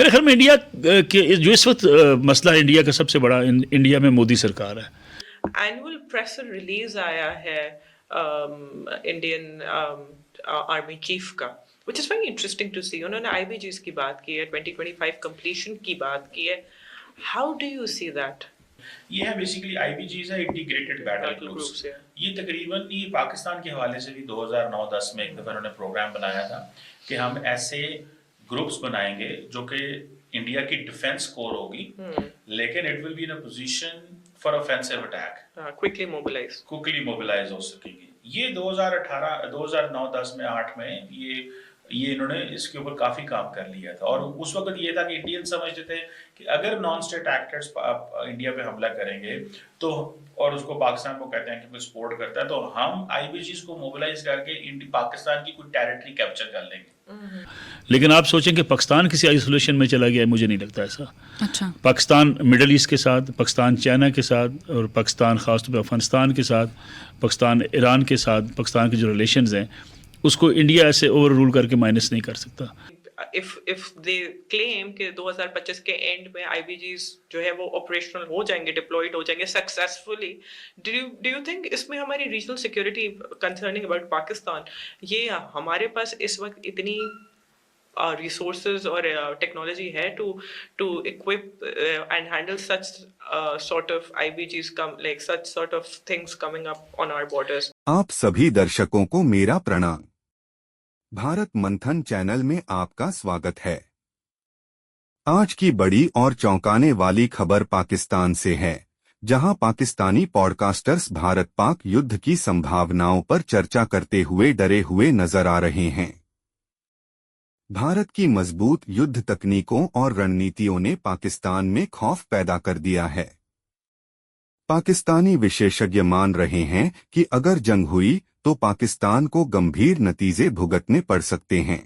मेरे ख्याल में इंडिया के जो इस वक्त मसला है इंडिया का सबसे बड़ा, इंडिया में मोदी सरकार है। एनुअल प्रेस रिलीज आया है इंडियन आर्मी चीफ का, which is very interesting to see. उन्होंने आईबीजीज की बात की है, 2025 कंप्लीशन की बात की है। How do you see that? ये है बेसिकली आईबीजीज है, इंटीग्रेटेड बैटल ग्रुप्स। ये तकरीबन ये पाकिस्तान के हवाले से भी 2009-10 में एक दफ़ा उन्होंने प्रोग्राम बनाया था कि हम ऐसे ग्रुप्स बनाएंगे जो कि इंडिया की डिफेंस कोर होगी, लेकिन it will be in a position for offensive attack, quickly mobilise हो सकेगी। ये 2018 2009-10 में 8 में ये इन्होंने इसके ऊपर काफी काम कर लिया था। और उस वक्त ये था कि इंडियन समझते थे कि अगर नॉन स्टेट एक्टर्स इंडिया पे हमला करेंगे तो, और उसको पाकिस्तान को कहते हैं कि कोई सपोर्ट करता है, तो हम आईबीजीज को मोबिलाइज करके पाकिस्तान की कोई टेरिटरी कैप्चर कर लेंगे। लेकिन आप सोचें कि पाकिस्तान किसी आइसोलेशन में चला गया है, मुझे नहीं लगता ऐसा। अच्छा। पाकिस्तान मिडल ईस्ट के साथ, पाकिस्तान चाइना के साथ, और पाकिस्तान ख़ासतौर पर अफगानिस्तान के साथ, पाकिस्तान ईरान के साथ, पाकिस्तान के जो रिलेशंस हैं उसको इंडिया ऐसे ओवर रूल करके माइनस नहीं कर सकता। if they claim कि 2025 के एंड में IBGs जो है वो ऑपरेशनल हो जाएंगे, डिप्लॉयड हो जाएंगे सक्सेसफुली, do you think इसमें हमारी regional security concerning about Pakistan, ये हमारे पास इस वक्त इतनी resources और technology है to equip and handle such sort of IBGs like such sort of things coming up on our borders? आप सभी दर्शकों को मेरा प्रणाम। भारत मंथन चैनल में आपका स्वागत है। आज की बड़ी और चौंकाने वाली खबर पाकिस्तान से है, जहां पाकिस्तानी पॉडकास्टर्स भारत पाक युद्ध की संभावनाओं पर चर्चा करते हुए डरे हुए नजर आ रहे हैं। भारत की मजबूत युद्ध तकनीकों और रणनीतियों ने पाकिस्तान में खौफ पैदा कर दिया है। पाकिस्तानी विशेषज्ञ मान रहे हैं कि अगर जंग हुई तो पाकिस्तान को गंभीर नतीजे भुगतने पड़ सकते हैं।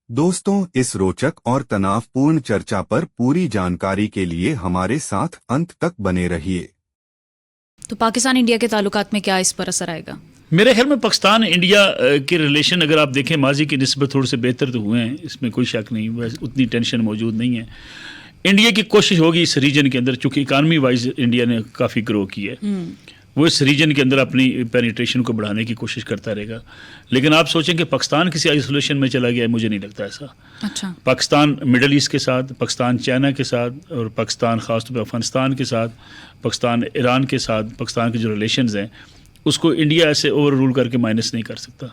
दोस्तों, इस रोचक और तनावपूर्ण चर्चा पर पूरी जानकारी के लिए हमारे साथ अंत तक बने रहिए। तो पाकिस्तान इंडिया के ताल्लुकात में क्या इस पर असर आएगा? मेरे ख्याल में पाकिस्तान इंडिया के रिलेशन अगर आप देखें माजी की निस्बत थोड़े से बेहतर तो हुए हैं, इसमें कोई शक नहीं, वैसे उतनी टेंशन मौजूद नहीं है। इंडिया की कोशिश होगी इस रीजन के अंदर, चूँकि इकानमी वाइज इंडिया ने काफ़ी ग्रो की है, वो इस रीजन के अंदर अपनी पेनिट्रेशन को बढ़ाने की कोशिश करता रहेगा। लेकिन आप सोचें कि पाकिस्तान किसी आइसोलेशन में चला गया है, मुझे नहीं लगता ऐसा। अच्छा। पाकिस्तान मिडल ईस्ट के साथ, पाकिस्तान चाइना के साथ, और पाकिस्तान ख़ासतौर पर अफगानिस्तान के साथ, पाकिस्तान ईरान के साथ, पाकिस्तान के जो रिलेशंस हैं उसको इंडिया ऐसे ओवर रूल करके माइनस नहीं कर सकता।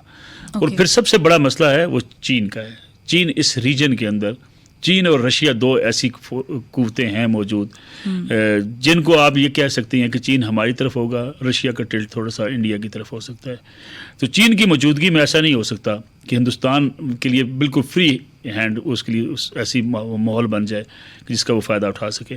और फिर सबसे बड़ा मसला है वो चीन का है। चीन इस रीजन के अंदर, चीन और रशिया दो ऐसी कुव्वतें हैं मौजूद जिनको आप ये कह सकते हैं कि चीन हमारी तरफ होगा, रशिया का टिल्ट थोड़ा सा इंडिया की तरफ हो सकता है। तो चीन की मौजूदगी में ऐसा नहीं हो सकता कि हिंदुस्तान के लिए बिल्कुल फ्री हैंड उसके लिए ऐसी माहौल बन जाए कि जिसका वो फ़ायदा उठा सके।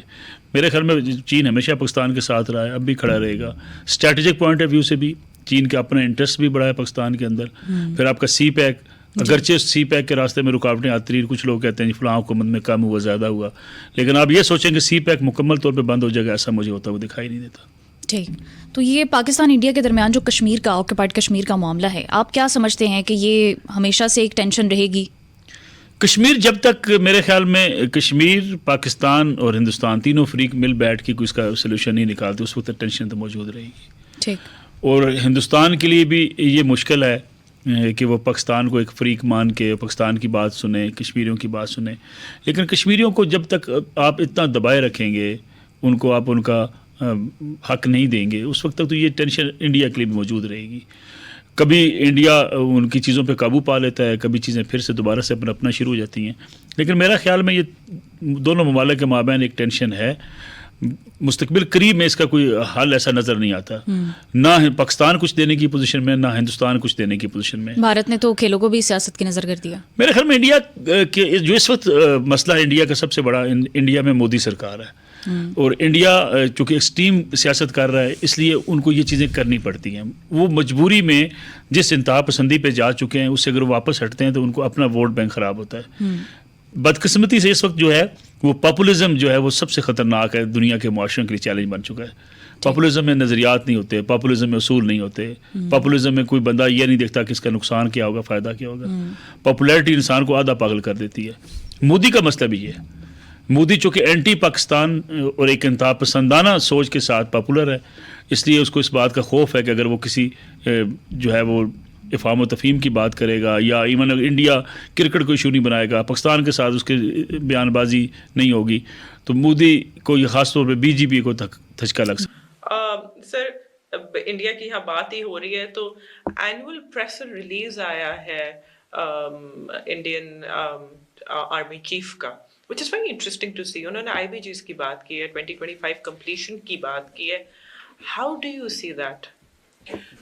मेरे ख्याल में चीन हमेशा पाकिस्तान के साथ रहा है, अब भी खड़ा रहेगा। स्ट्रैटेजिक पॉइंट ऑफ व्यू से भी चीन का अपना इंटरेस्ट भी बड़ा है पाकिस्तान के अंदर। फिर आपका सी पैक, अगरचे सी पैक के रास्ते में रुकावटें आती रही, कुछ लोग कहते हैं फलां हुकूमत में कम हुआ ज़्यादा हुआ, लेकिन आप ये सोचें कि सी पैक मुकम्मल तौर पे बंद हो जाएगा, ऐसा मुझे होता हुआ दिखाई नहीं देता। ठीक, तो ये पाकिस्तान इंडिया के दरमियान जो कश्मीर का, ऑक्यूपाइड कश्मीर का मामला है, आप क्या समझते हैं कि ये हमेशा से एक टेंशन रहेगी? कश्मीर जब तक, मेरे ख्याल में कश्मीर, पाकिस्तान और हिंदुस्तान तीनों फ्रीक मिल बैठ के कोई इसका सोल्यूशन नहीं निकालते, उस वक्त टेंशन तो मौजूद रहेगी। ठीक। और हिंदुस्तान के लिए भी ये मुश्किल है कि वो पाकिस्तान को एक फ्रीक मान के पाकिस्तान की बात सुने, कश्मीरियों की बात सुने। लेकिन कश्मीरियों को जब तक आप इतना दबाए रखेंगे, उनको आप उनका हक नहीं देंगे, उस वक्त तक तो ये टेंशन इंडिया के लिए भी मौजूद रहेगी। कभी इंडिया उनकी चीज़ों पे काबू पा लेता है, कभी चीज़ें फिर से दोबारा से अपना शुरू हो जाती हैं। लेकिन मेरा ख्याल में ये दोनों ममालिक के माबैन एक टेंशन है। मुस्तकबिल करीब में इसका कोई हल ऐसा नज़र नहीं आता। ना पाकिस्तान कुछ देने की पोजीशन में, ना हिंदुस्तान कुछ देने की पोजीशन में। भारत ने तो खेलों को भी सियासत की नज़र कर दिया। मेरे ख्याल में इंडिया के जो इस वक्त मसला है इंडिया का सबसे बड़ा, इंडिया में मोदी सरकार है। और इंडिया चूँकि एक्सट्रीम सियासत कर रहा है, इसलिए उनको ये चीज़ें करनी पड़ती हैं। वो मजबूरी में जिस इंतहा पसंदी पे जा चुके हैं, उससे अगर वापस हटते हैं तो उनको अपना वोट बैंक ख़राब होता है। बदकिस्मती से इस वक्त जो है वो पॉपुलिज्म जो है वो सबसे ख़तरनाक है, दुनिया के मुआशरों के लिए चैलेंज बन चुका है। पॉपुलिज्म में नज़रियात नहीं होते, पॉपुलिज्म में उसूल नहीं होते, पॉपुलिज्म में कोई बंदा ये नहीं देखता कि इसका नुकसान क्या होगा, फ़ायदा क्या होगा। पॉपुलैरिटी इंसान को आधा पागल कर देती है। मोदी का मसला भी ये है। मोदी चूँकि एंटी पाकिस्तान और एक इंतहा पसंदाना सोच के साथ पॉपुलर है, इसलिए उसको इस बात का खौफ है कि अगर वो किसी जो है वो इफ़ाम तफ़हीम की बात करेगा या इवन अगर इंडिया क्रिकेट को इशू नहीं बनाएगा, पाकिस्तान के साथ उसकी बयानबाजी नहीं होगी, तो मोदी को ये ख़ास तौर पर BJP को धचका लग सकता है। सर, अब इंडिया की यहाँ बात ही हो रही है तो एनुअल प्रेस रिलीज आया है इंडियन आर्मी चीफ का, which is very interesting to see. उन्होंने IBGs की बात की है, 2025 completion की बात की है. How do you see that?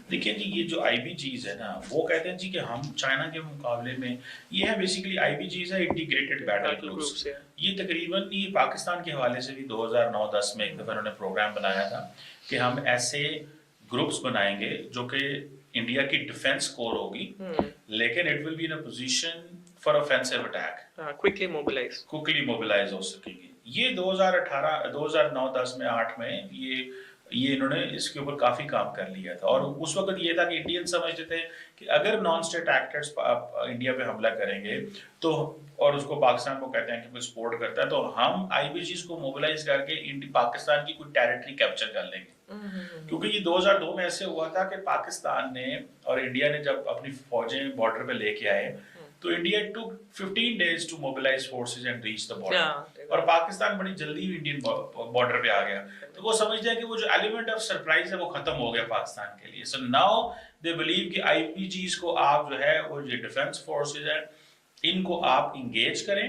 देखिए जी, ये जो IBGs है ना, वो कहते हैं जी कि हम चाइना के मुकाबले में, ये है बेसिकली IBGs है इंटीग्रेटेड बैटल ग्रुप्स। ये तकरीबन ये पाकिस्तान के हवाले से भी 2009-10 में एक दफ़ा उन्होंने प्रोग्राम बनाया था कि हम ऐसे ग्रुप्स बनाएंगे जो कि इंडिया की डिफेंस कोर होगी, लेकिन it will be in a position for offensive attack, quickly mobilise हो सकेगी। ये 2018 2009-10 में 8 में ये इन्होंने इसके ऊपर काफी काम कर लिया था। और उस वक्त ये था कि इंडियन समझते थे कि अगर नॉन स्टेट एक्टर्स इंडिया पे हमला करेंगे तो, और उसको पाकिस्तान को कहते हैं कि वो सपोर्ट करता है, तो हम IBGs को मोबिलाइज करके पाकिस्तान की कोई टेरिटरी कैप्चर कर लेंगे। क्योंकि ये 2002 में ऐसे हुआ था कि पाकिस्तान ने और इंडिया ने जब अपनी फौजें बॉर्डर पे लेके आए तो India took 15 days to mobilize forces and reach the border, और पाकिस्तान बड़ी जल्दी इंडियन बॉर्डर पे आ गया। तो वो समझते हैं कि वो जो एलिमेंट ऑफ सरप्राइज है वो खत्म हो गया पाकिस्तान के लिए। सो नाउ दे बिलीव कि IBGs को आप जो है वो जो डिफेंस फोर्सेज है इनको आप इंगेज करें,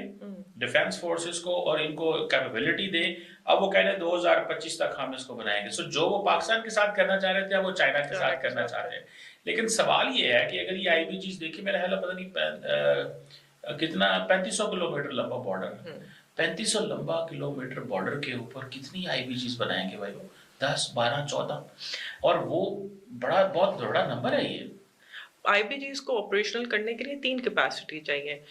डिफेंस फोर्सेस को, और इनको कैपेबिलिटी दें। अब वो कह रहे हैं 2025 तक हम इसको बनाएंगे। सो जो वो पाकिस्तान के साथ करना चाह रहे थे वो चाइना के साथ करना चाह रहे हैं। लेकिन सवाल ये है कि अगर ये IBGs देखिए, मेरा ख्याल पता नहीं कितना 3500 किलोमीटर लंबा बॉर्डर, 3500 लंबा किलोमीटर बॉर्डर के ऊपर कितनी IBGs बनाएंगे भाई? वो 10, 12, 14, और वो बहुत बड़ा नंबर है ये। IBGs को ऑपरेशनल करने के लिए 3 कैपेसिटी चाहिए,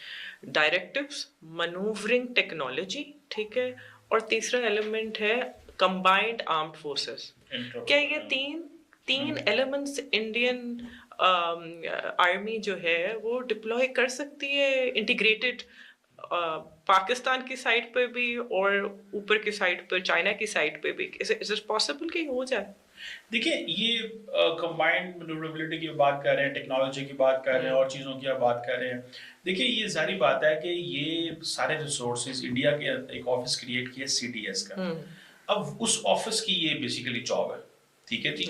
डायरेक्टिव्स, मनूवरिंग टेक्नोलॉजी, ठीक है, और तीसरा एलिमेंट है कंबाइंड आर्म्ड फोर्सेस। क्या ये तीन एलिमेंट्स इंडियन आर्मी जो है वो डिप्लॉय कर सकती है इंटीग्रेटेड पाकिस्तान की साइड पे भी और ऊपर की साइड पर चाइना की साइड पे भी? इज इट पॉसिबल कि हो जाए? देखिए, ये कंबाइंड मैन्यूवरेबिलिटी की बात कर रहे हैं, टेक्नोलॉजी की बात कर रहे हैं, और चीज़ों की आप बात कर रहे हैं। देखिए, ये जारी बात है कि ये सारे रिसोर्सेज इंडिया के एक ऑफिस क्रिएट किया CDS का। अब उस ऑफिस की ये बेसिकली जॉब है, ठीक है जी।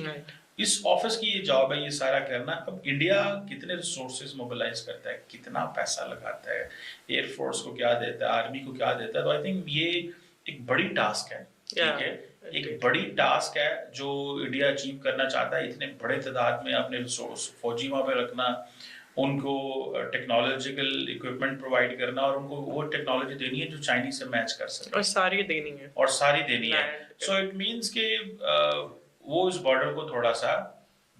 इस ऑफिस की ये जॉब है ये सारा करना। अब इंडिया कितने रिसोर्सेज मोबिलाइज करता है, कितना पैसा लगाता है, एयरफोर्स को क्या देता है, आर्मी को क्या देता है, तो आई थिंक ये एक बड़ी टास्क है, ठीक है, एक बड़ी टास्क है जो इंडिया अचीव करना चाहता है। इतने बड़े तादाद में अपने रिसोर्स फौजी वहाँ पे रखना, उनको टेक्नोलॉजिकल इक्विपमेंट प्रोवाइड करना, और उनको वो टेक्नोलॉजी देनी है जो चाइनीज से मैच कर सके, और सारी देनी है। सो इट मीन्स के वो इस बॉर्डर को थोड़ा सा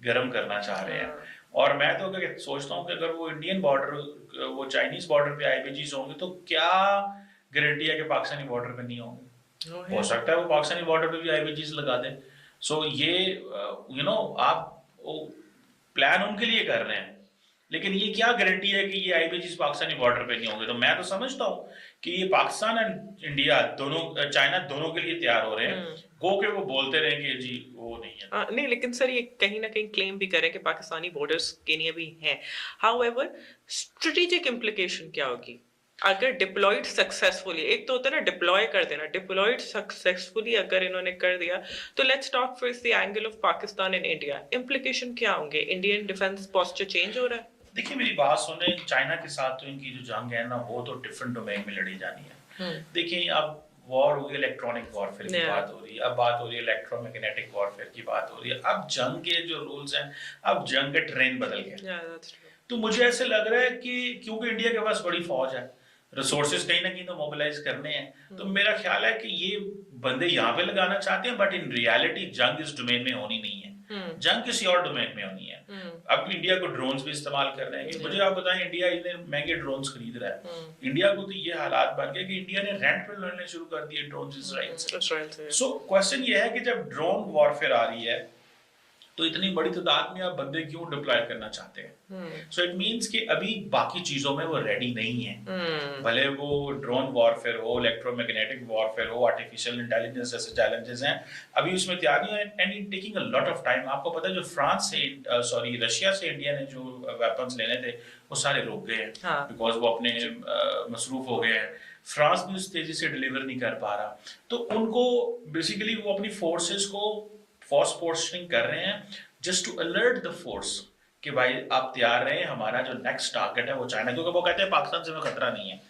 गर्म करना चाह रहे हैं। और मैं तो सोचता हूँ कि अगर वो इंडियन बॉर्डर, वो चाइनीज बॉर्डर पे IBGs होंगे तो क्या गारंटी है कि पाकिस्तानी बॉर्डर पे नहीं होंगे? हो सकता है वो पाकिस्तानी बॉर्डर पे भी IBGs लगा दें। सो ये आप प्लान उनके लिए कर रहे हैं, लेकिन ये क्या गारंटी है कि ये IBGs पाकिस्तानी बॉर्डर पे नहीं होंगे? तो मैं तो समझता हूँ कि ये पाकिस्तान एंड इंडिया दोनों, चाइना दोनों के लिए तैयार हो रहे हैं। गो के वो बोलते रहे कि जी वो नहीं है। नहीं, लेकिन सर ये कहीं ना कहीं क्लेम भी करें कि पाकिस्तानी बॉर्डर्स के लिए भी हैं। हाउएवर स्ट्रेटेजिक इम्प्लीकेशन क्या होगी अगर डिप्लॉयड सक्सेसफुली? एक तो होता है ना डिप्लॉय कर देना, डिप्लॉयड सक्सेसफुली अगर इन्होंने कर दिया तो let's talk first the angle of Pakistan and India. Implication क्या होंगे? इंडियन डिफेंस पोस्चर चेंज हो रहा है? देखिए, मेरी बात सुने, चाइना के साथ तो इनकी जो जंग है ना वो तो डिफरेंट डोमेन में लड़ी जानी है। देखिए, अब वॉर हो गई, इलेक्ट्रॉनिक वॉरफेयर की बात हो रही है, अब बात हो रही है इलेक्ट्रोमैग्नेटिक वॉरफेयर की बात हो रही है। अब जंग के जो रूल्स हैं, अब जंग के ट्रेन बदल गए। तो मुझे ऐसे लग रहा है कि क्योंकि इंडिया के पास बड़ी फौज है, रिसोर्सेज कहीं ना कहीं तो मोबिलाइज करने हैं, तो मेरा ख्याल है कि ये बंदे यहाँ पे लगाना चाहते हैं, बट इन रियलिटी जंग इस डोमेन में होनी नहीं है, जंग किसी और डोमेन में होनी है। अब इंडिया को ड्रोन्स भी इस्तेमाल कर रहे हैं। मुझे आप बताएं, इंडिया इतने महंगे ड्रोन्स खरीद रहा है, इंडिया को तो ये हालात बन गए कि इंडिया ने रेंट पे लेने शुरू कर दिए ड्रोन्स इजराइल से। सो क्वेश्चन ये है कि जब ड्रोन वॉरफेयर आ रही है तो इतनी बड़ी तादाद में आप बंदे क्यों डिप्लॉय करना चाहते हैं? सो इट मीन्स कि अभी बाकी चीजों में वो रेडी नहीं है, भले वो ड्रोन वॉरफेयर हो, इलेक्ट्रोमैग्नेटिक वॉरफेयर हो, आर्टिफिशियल इंटेलिजेंस जैसे चैलेंजेस हैं, अभी उसमें तैयार नहीं है and it taking a lot of time. आपको पता है जो रशिया से इंडिया ने जो वेपन्स लेने थे वो सारे रुक गए हैं बिकॉज वो अपने मसरूफ हो गए हैं। फ्रांस भी उस तेजी से डिलीवर नहीं कर पा रहा, तो उनको बेसिकली वो अपनी फोर्सेस को फोर्स पोस्टिंग कर रहे हैं just to alert the force कि भाई आप तैयार रहें, हमारा जो नेक्स्ट टारगेट है वो चाइना, क्योंकि वो कहते हैं पाकिस्तान से हमें खतरा नहीं है।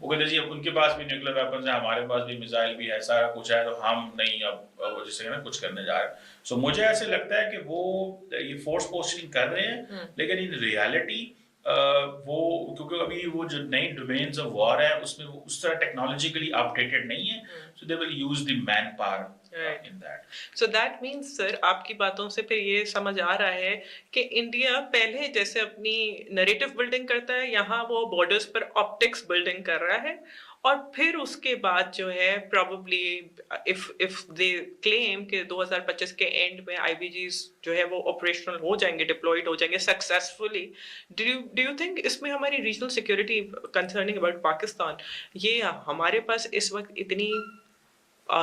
वो कहते हैं जी उनके पास भी न्यूक्लियर वेपन्स है, हमारे पास भी मिसाइल भी है, सारा कुछ है, तो हम नहीं अब जिसे ना कुछ करने जा रहे हैं। सो मुझे ऐसे लगता है कि वो ये फोर्स पोस्टिंग कर रहे हैं, लेकिन इन रियलिटी वो क्योंकि अभी वो जो नई डोमेन्स ऑफ वॉर है उसमें वो उस तरह टेक्नोलॉजिकली अपडेटेड नहीं है, so they will use the man power in that. So that means sir आपकी बातों से फिर ये समझ आ रहा है कि इंडिया पहले जैसे अपनी नैरेटिव बिल्डिंग करता है, यहाँ वो बॉर्डर्स पर ऑप्टिक्स बिल्डिंग कर रहा है, और फिर उसके बाद जो है प्रोबेबली इफ दे क्लेम कि 2025 के एंड में आईबीजीज जो है वो ऑपरेशनल हो जाएंगे, डिप्लॉयड हो जाएंगे सक्सेसफुली, डू यू थिंक इसमें हमारी regional security concerning about Pakistan, ये हमारे पास इस वक्त इतनी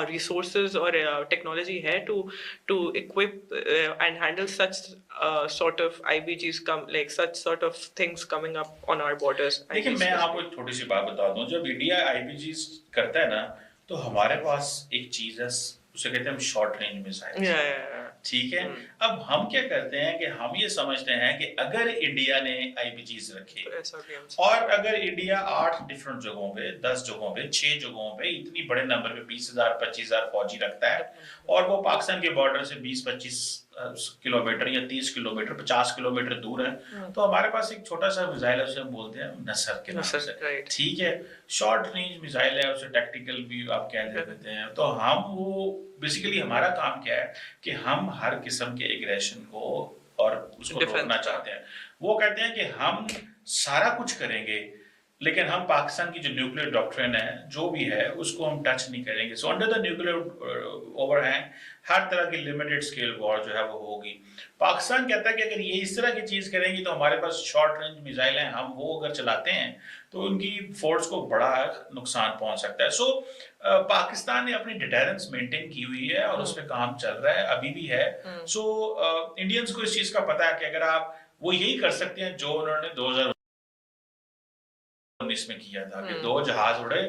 resources or technology है to equip and handle such sort of IBGs like such sort of things coming up on our borders? देखिए मैं आपको एक छोटी सी बात बता दूं, जब इंडिया आईबीजीज करता है ना तो हमारे पास एक चीज है, उसे कहते हैं हम शॉर्ट रेंज मिसाइल, ठीक है। अब हम क्या करते हैं कि हम ये समझते हैं कि अगर इंडिया ने आईबीजीज रखे और अगर इंडिया 8 डिफरेंट जगहों पे, 10 जगहों पे, 6 जगहों पे इतनी बड़े नंबर पे 20,000 25,000 फौजी रखता है और वो पाकिस्तान के बॉर्डर से 20-25 किलोमीटर या 30 किलोमीटर 50 किलोमीटर दूर है, तो हमारे पास एक छोटा सा मिसाइल है, उसे हम बोलते हैं नसर के नाम से, ठीक है। शॉर्ट रेंज मिसाइल है, उसे टैक्टिकल भी आप कह देते हैं। तो हम वो बेसिकली हमारा काम क्या है कि हम हर किस्म के एग्रेशन को और उसको रोकना चाहते हैं। वो कहते हैं कि हम सारा कुछ करेंगे लेकिन हम पाकिस्तान की जो न्यूक्लियर डॉक्ट्रिन है जो भी है उसको हम टच नहीं करेंगे। So under the nuclear overhang हर तरह की लिमिटेड स्केल वॉर जो है वो होगी। पाकिस्तान कहता है कि अगर ये इस तरह की चीज करेंगी तो हमारे पास शॉर्ट रेंज मिसाइल हैं, हम वो अगर चलाते हैं तो उनकी फोर्स को बड़ा नुकसान पहुंच सकता है। सो पाकिस्तान ने अपनी डिटेरेंस मेंटेन की हुई है और उस पर काम चल रहा है, अभी भी है। सो इंडियंस को इस चीज का पता है कि अगर आप वो यही कर सकते हैं जो उन्होंने 2019 में किया था कि 2 जहाज उड़े,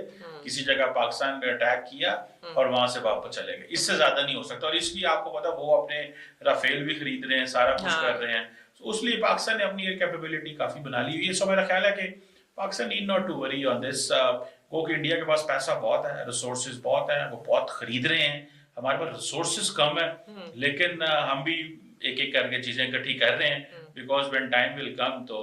किसी जगह पाकिस्तान पे अटैक किया और वहां से वापस चले गए, इससे ज्यादा नहीं हो सकता। और इसलिए आपको पता वो अपने राफेल भी खरीद रहे हैं, सारा कुछ कर रहे हैं, तो उसलिए पाकिस्तान ने अपनी कैपेबिलिटी काफी बना ली हुई है। सो मेरा ख्याल है कि Pakistan need not to worry on this, क्योंकि इंडिया के पास पैसा बहुत है, रिसोर्सेज बहुत है, वो बहुत खरीद रहे हैं, हमारे पास रिसोर्सेज कम है, लेकिन हम भी एक एक करके चीजें इकट्ठी कर रहे हैं, because when time will come तो